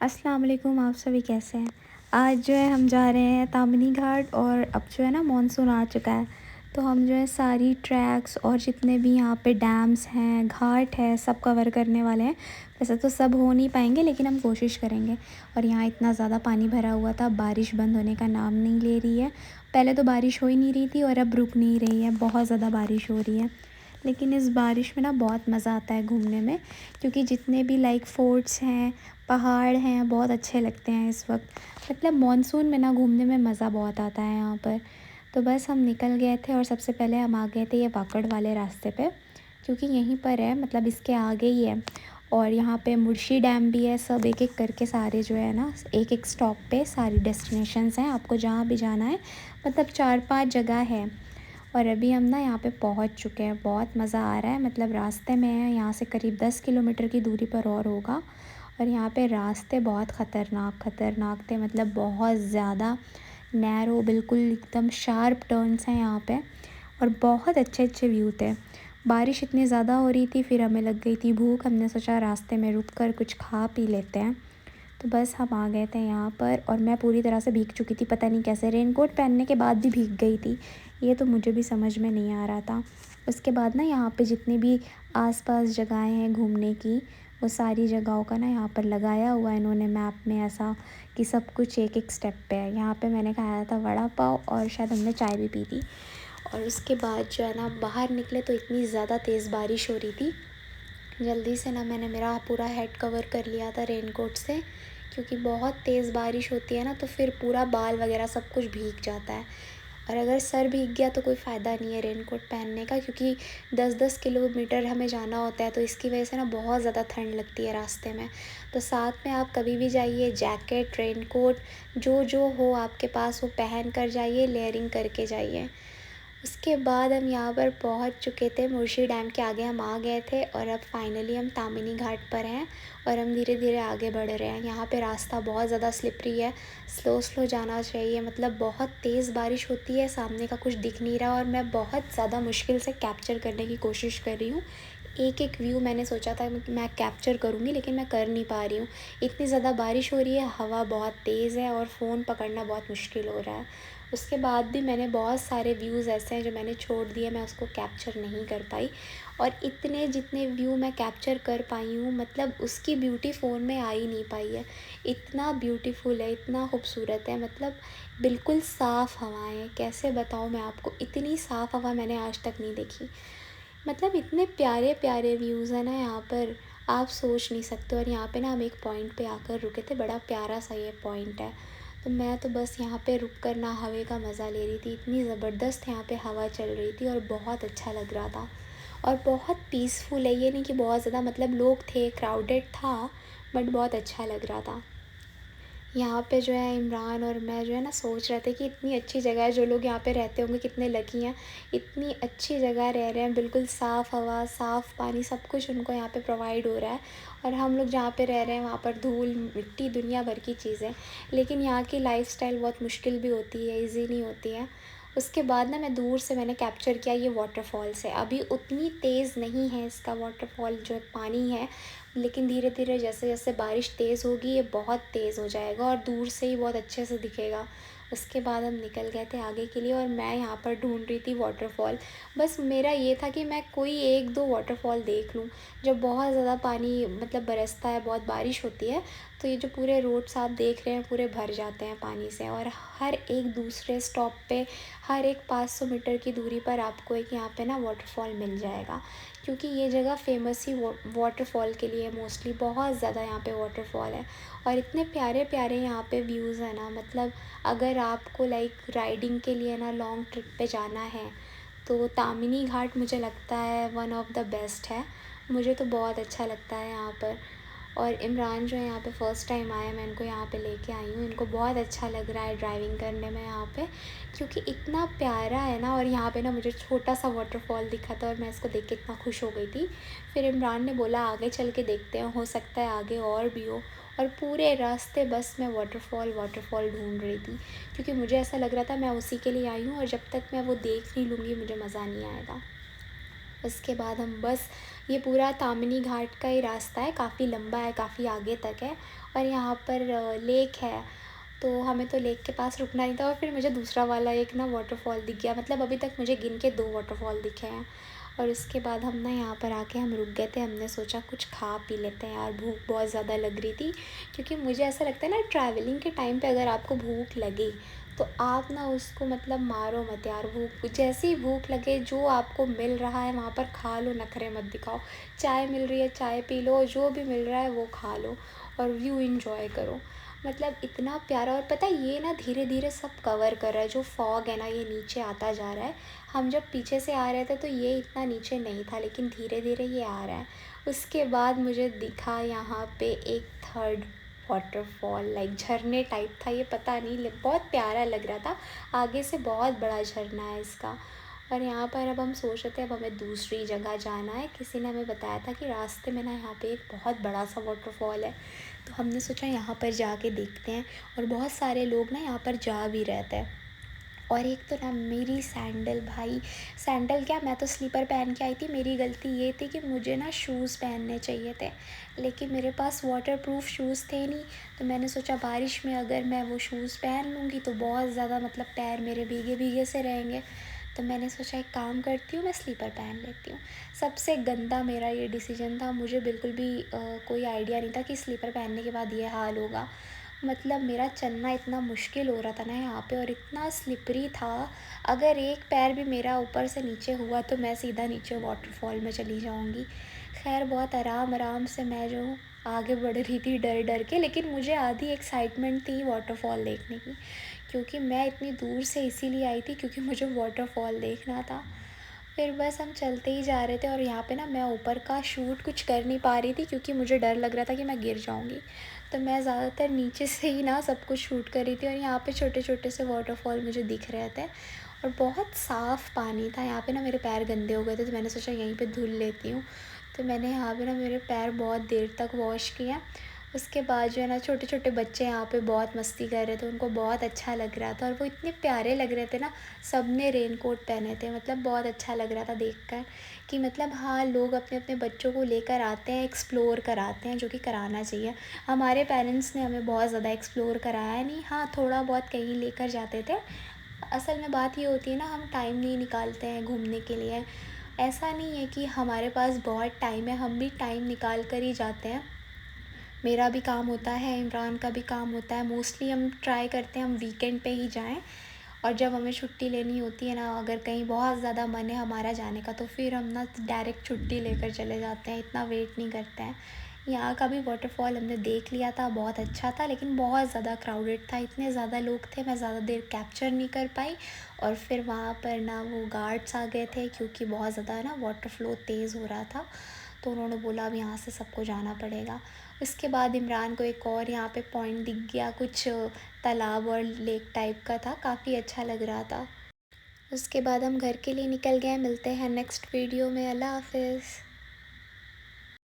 अस्सलाम वालेकुम। आप सभी कैसे हैं? आज जो है हम जा रहे हैं तामनी घाट और अब जो है ना मानसून आ चुका है, तो हम जो है सारी ट्रैक्स और जितने भी यहाँ पे डैम्स हैं, घाट है, सब कवर करने वाले हैं। वैसे तो सब हो नहीं पाएंगे लेकिन हम कोशिश करेंगे। और यहाँ इतना ज़्यादा पानी भरा हुआ था, बारिश बंद होने का नाम नहीं ले रही है। पहले तो बारिश हो ही नहीं रही थी और अब रुक नहीं रही है, बहुत ज़्यादा बारिश हो रही है। लेकिन इस बारिश में ना बहुत मज़ा आता है घूमने में, क्योंकि जितने भी लाइक फोर्ट्स हैं, पहाड़ हैं, बहुत अच्छे लगते हैं इस वक्त। मतलब मानसून में ना घूमने में मज़ा बहुत आता है यहाँ पर। तो बस हम निकल गए थे और सबसे पहले हम आ गए थे ये वाकड़ वाले रास्ते पे, क्योंकि यहीं पर है, मतलब इसके आगे ही है। और यहाँ पे मुर्शी डैम भी है। सब एक एक करके सारे जो है ना, एक एक स्टॉप पे सारी डेस्टिनेशंस हैं, आपको जहाँ भी जाना है। मतलब 4-5 जगह है। और अभी हम ना यहाँ पे पहुँच चुके हैं। बहुत मज़ा आ रहा है, मतलब रास्ते में है, यहाँ से करीब 10 किलोमीटर की दूरी पर और होगा। और यहाँ पे रास्ते बहुत ख़तरनाक ख़तरनाक थे, मतलब बहुत ज़्यादा नैरो, बिल्कुल एकदम शार्प टर्न्स हैं यहाँ पे। और बहुत अच्छे अच्छे व्यू थे। बारिश इतनी ज़्यादा हो रही थी, फिर हमें लग गई थी भूख, हमने सोचा रास्ते में रुक कर कुछ खा पी लेते हैं। तो बस हम आ गए थे यहाँ पर और मैं पूरी तरह से भीग चुकी थी, पता नहीं कैसे रेनकोट पहनने के बाद भी भीग गई थी। ये तो मुझे भी समझ में नहीं आ रहा था। उसके बाद ना यहाँ पे जितनी भी आसपास जगहें हैं घूमने की, वो सारी जगहों का ना यहाँ पर लगाया हुआ है इन्होंने मैप में, ऐसा कि सब कुछ एक एक स्टेप पे है। यहाँ पे मैंने खाया था वड़ा पाव और शायद हमने चाय भी पी थी। और उसके बाद जो है ना बाहर निकले तो इतनी ज़्यादा तेज़ बारिश हो रही थी, जल्दी से ना मैंने मेरा पूरा हेड कवर कर लिया था रेनकोट से, क्योंकि बहुत तेज़ बारिश होती है ना तो फिर पूरा बाल वगैरह सब कुछ भीग जाता है। और अगर सर भीग गया तो कोई फ़ायदा नहीं है रेनकोट पहनने का, क्योंकि 10-10 किलोमीटर हमें जाना होता है, तो इसकी वजह से ना बहुत ज़्यादा ठंड लगती है रास्ते में। तो साथ में आप कभी भी जाइए, जैकेट, रेनकोट जो जो हो आपके पास वो पहन कर जाइए, लेयरिंग करके जाइए। उसके बाद हम यहाँ पर पहुँच चुके थे, मुर्शी डैम के आगे हम आ गए थे और अब फाइनली हम तामिनी घाट पर हैं। और हम धीरे धीरे आगे बढ़ रहे हैं। यहाँ पे रास्ता बहुत ज़्यादा स्लिपरी है, स्लो स्लो जाना चाहिए, मतलब बहुत तेज़ बारिश होती है, सामने का कुछ दिख नहीं रहा और मैं बहुत ज़्यादा मुश्किल से कैप्चर करने की कोशिश कर रही हूँ। एक एक व्यू मैंने सोचा था मैं कैप्चर करूँगी, लेकिन मैं कर नहीं पा रही हूँ। इतनी ज़्यादा बारिश हो रही है, हवा बहुत तेज़ है और फ़ोन पकड़ना बहुत मुश्किल हो रहा है। उसके बाद भी मैंने बहुत सारे व्यूज़ ऐसे हैं जो मैंने छोड़ दिए, मैं उसको कैप्चर नहीं कर पाई। और इतने जितने व्यू मैं कैप्चर कर पाई हूँ, मतलब उसकी ब्यूटी फ़ोन में आ ही नहीं पाई है। इतना ब्यूटीफुल है, इतना खूबसूरत है, मतलब बिल्कुल साफ़ हवाएं हैं। कैसे बताऊँ मैं आपको, इतनी साफ़ हवा मैंने आज तक नहीं देखी। मतलब इतने प्यारे प्यारे व्यूज़ हैं ना यहाँ पर, आप सोच नहीं सकते। और यहाँ पे ना हम एक पॉइंट पे आकर रुके थे, बड़ा प्यारा सा ये पॉइंट है। तो मैं तो बस यहाँ पे रुक कर ना हवा का मज़ा ले रही थी, इतनी ज़बरदस्त यहाँ पे हवा चल रही थी और बहुत अच्छा लग रहा था। और बहुत पीसफुल है, ये नहीं कि बहुत ज़्यादा मतलब लोग थे, क्राउडेड था, बट बहुत अच्छा लग रहा था। यहाँ पे जो है इमरान और मैं जो है ना सोच रहे थे कि इतनी अच्छी जगह है, जो लोग यहाँ पे रहते होंगे कितने लकी हैं, इतनी अच्छी जगह रह रहे हैं, बिल्कुल साफ़ हवा, साफ़ पानी, सब कुछ उनको यहाँ पे प्रोवाइड हो रहा है। और हम लोग जहाँ पे रह रहे हैं वहाँ पर धूल मिट्टी दुनिया भर की चीज़ें। लेकिन यहाँ की लाइफ़स्टाइल बहुत मुश्किल भी होती है, ईज़ी नहीं होती है। उसके बाद ना मैं दूर से मैंने कैप्चर किया ये वाटरफॉल्स है, अभी उतनी तेज़ नहीं है इसका वाटरफॉल जो पानी है, लेकिन धीरे धीरे जैसे जैसे बारिश तेज़ होगी ये बहुत तेज़ हो जाएगा और दूर से ही बहुत अच्छे से दिखेगा। उसके बाद हम निकल गए थे आगे के लिए और मैं यहाँ पर ढूंढ रही थी वाटरफॉल। बस मेरा ये था कि मैं कोई एक दो वाटरफॉल देख लूँ। जब बहुत ज़्यादा पानी मतलब बरसता है, बहुत बारिश होती है, तो ये जो पूरे रोड्स आप देख रहे हैं पूरे भर जाते हैं पानी से। और हर एक दूसरे स्टॉप पे, हर एक 500 मीटर की दूरी पर आपको एक यहाँ पे ना वाटरफॉल मिल जाएगा, क्योंकि ये जगह फ़ेमस ही वाटरफॉल के लिए मोस्टली, बहुत ज़्यादा यहाँ पे वाटरफॉल है। और इतने प्यारे प्यारे यहाँ पे व्यूज़ है ना, मतलब अगर आपको लाइक राइडिंग के लिए ना लॉन्ग ट्रिप पे जाना है, तो तामिनी घाट मुझे लगता है वन ऑफ द बेस्ट है। मुझे तो बहुत अच्छा लगता है यहाँ पर। और इमरान जो है यहाँ पे फ़र्स्ट टाइम आया, मैं इनको यहाँ पे लेके आई हूँ, इनको बहुत अच्छा लग रहा है ड्राइविंग करने में यहाँ पे, क्योंकि इतना प्यारा है ना। और यहाँ पे ना मुझे छोटा सा वाटरफॉल दिखा था और मैं इसको देख के इतना खुश हो गई थी। फिर इमरान ने बोला आगे चल के देखते हैं, हो सकता है आगे और भी हो। और पूरे रास्ते बस मैं वाटरफॉल वाटरफॉल ढूंढ रही थी, क्योंकि मुझे ऐसा लग रहा था मैं उसी के लिए आई हूँ और जब तक मैं वो देख नहीं लूँगी मुझे मज़ा नहीं आएगा। उसके बाद हम बस, ये पूरा तामिनी घाट का ही रास्ता है, काफ़ी लंबा है, काफ़ी आगे तक है। और यहाँ पर लेक है, तो हमें तो लेक के पास रुकना ही था और फिर मुझे दूसरा वाला एक ना वाटरफॉल दिख गया। मतलब अभी तक मुझे गिन के 2 वाटरफॉल दिखे हैं। और उसके बाद हम ना यहाँ पर आके हम रुक गए थे। हमने सोचा कुछ खा पी लेते हैं यार, भूख बहुत ज़्यादा लग रही थी। क्योंकि मुझे ऐसा लगता है ना, ट्रैवलिंग के टाइम पे अगर आपको भूख लगे तो आप ना उसको मतलब मारो मत यार। भूख जैसे ही भूख लगे, जो आपको मिल रहा है वहाँ पर खा लो, नखरे मत दिखाओ। चाय मिल रही है चाय पी लो, जो भी मिल रहा है वो खा लो और व्यू एंजॉय करो। मतलब इतना प्यारा। और पता है ये ना धीरे धीरे सब कवर कर रहा है, जो फॉग है ना ये नीचे आता जा रहा है। हम जब पीछे से आ रहे थे तो ये इतना नीचे नहीं था, लेकिन धीरे धीरे ये आ रहा है। उसके बाद मुझे दिखा यहाँ पे एक थर्ड वाटरफॉल, लाइक झरने टाइप था ये, पता नहीं, बहुत प्यारा लग रहा था। आगे से बहुत बड़ा झरना है इसका। और यहाँ पर अब हम सोच रहे थे अब हमें दूसरी जगह जाना है। किसी ने हमें बताया था कि रास्ते में ना यहाँ पे एक बहुत बड़ा सा वाटरफॉल है, तो हमने सोचा यहाँ पर जाके देखते हैं। और बहुत सारे लोग ना यहाँ पर जा भी रहते हैं। और एक तो ना मेरी सैंडल, भाई सैंडल क्या, मैं तो स्लीपर पहन के आई थी। मेरी गलती ये थी कि मुझे ना शूज़ पहनने चाहिए थे, लेकिन मेरे पास वाटर प्रूफ शूज़ थे नहीं। तो मैंने सोचा बारिश में अगर मैं वो शूज़ पहन लूँगी तो बहुत ज़्यादा मतलब पैर मेरे भीगे भीगे से रहेंगे। तो मैंने सोचा एक काम करती हूँ, मैं स्लीपर पहन लेती हूँ। सबसे गंदा मेरा ये डिसीजन था। मुझे बिल्कुल भी कोई आइडिया नहीं था कि स्लीपर पहनने के बाद ये हाल होगा। मतलब मेरा चलना इतना मुश्किल हो रहा था ना यहाँ पे, और इतना स्लिपरी था। अगर एक पैर भी मेरा ऊपर से नीचे हुआ तो मैं सीधा नीचे वाटरफॉल में चली जाऊँगी। खैर बहुत आराम आराम से मैं जो हूँ आगे बढ़ रही थी डर डर के, लेकिन मुझे आधी एक्साइटमेंट थी वाटरफॉल देखने की। क्योंकि मैं इतनी दूर से इसीलिए आई थी क्योंकि मुझे वाटरफॉल देखना था। फिर बस हम चलते ही जा रहे थे, और यहाँ पे ना मैं ऊपर का शूट कुछ कर नहीं पा रही थी क्योंकि मुझे डर लग रहा था कि मैं गिर जाऊँगी। तो मैं ज़्यादातर नीचे से ही ना सब कुछ शूट कर रही थी। और यहाँ पे छोटे छोटे से वाटरफॉल मुझे दिख रहे थे और बहुत साफ़ पानी था। यहाँ पे ना मेरे पैर गंदे हो गए थे, तो मैंने सोचा यहीं पे धुल लेती हूँ। तो मैंने यहाँ पे ना मेरे पैर बहुत देर तक वॉश किए। उसके बाद जो है ना छोटे छोटे बच्चे यहाँ पे बहुत मस्ती कर रहे थे, उनको बहुत अच्छा लग रहा था और वो इतने प्यारे लग रहे थे ना। सब ने रेन कोट पहने थे, मतलब बहुत अच्छा लग रहा था देखकर कि मतलब हाँ, लोग अपने अपने बच्चों को लेकर आते हैं, एक्सप्लोर कराते हैं, जो कि कराना चाहिए। हमारे पेरेंट्स ने हमें बहुत ज़्यादा एक्सप्लोर कराया नहीं, हाँ थोड़ा बहुत कहीं लेकर जाते थे। असल में बात ये होती है ना, हम टाइम नहीं निकालते हैं घूमने के लिए। ऐसा नहीं है कि हमारे पास बहुत टाइम है, हम भी टाइम निकाल कर ही जाते हैं। मेरा भी काम होता है, इमरान का भी काम होता है। मोस्टली हम ट्राई करते हैं हम वीकेंड पे ही जाएं। और जब हमें छुट्टी लेनी होती है ना, अगर कहीं बहुत ज़्यादा मन है हमारा जाने का, तो फिर हम ना डायरेक्ट छुट्टी लेकर चले जाते हैं, इतना वेट नहीं करते हैं। यहाँ का भी वाटरफॉल हमने देख लिया था, बहुत अच्छा था, लेकिन बहुत ज़्यादा क्राउडेड था, इतने ज़्यादा लोग थे, मैं ज़्यादा देर कैप्चर नहीं कर पाई। और फिर वहाँ पर ना वो गार्ड्स आ गए थे क्योंकि बहुत ज़्यादा ना वाटर फ्लो तेज़ हो रहा था। तो उन्होंने बोला अब यहाँ से सबको जाना पड़ेगा। उसके बाद इमरान को एक और यहाँ पे पॉइंट दिख गया, कुछ तालाब और लेक टाइप का था, काफ़ी अच्छा लग रहा था। उसके बाद हम घर के लिए निकल गए। मिलते हैं नेक्स्ट वीडियो में। अल्लाह हाफ़िज़।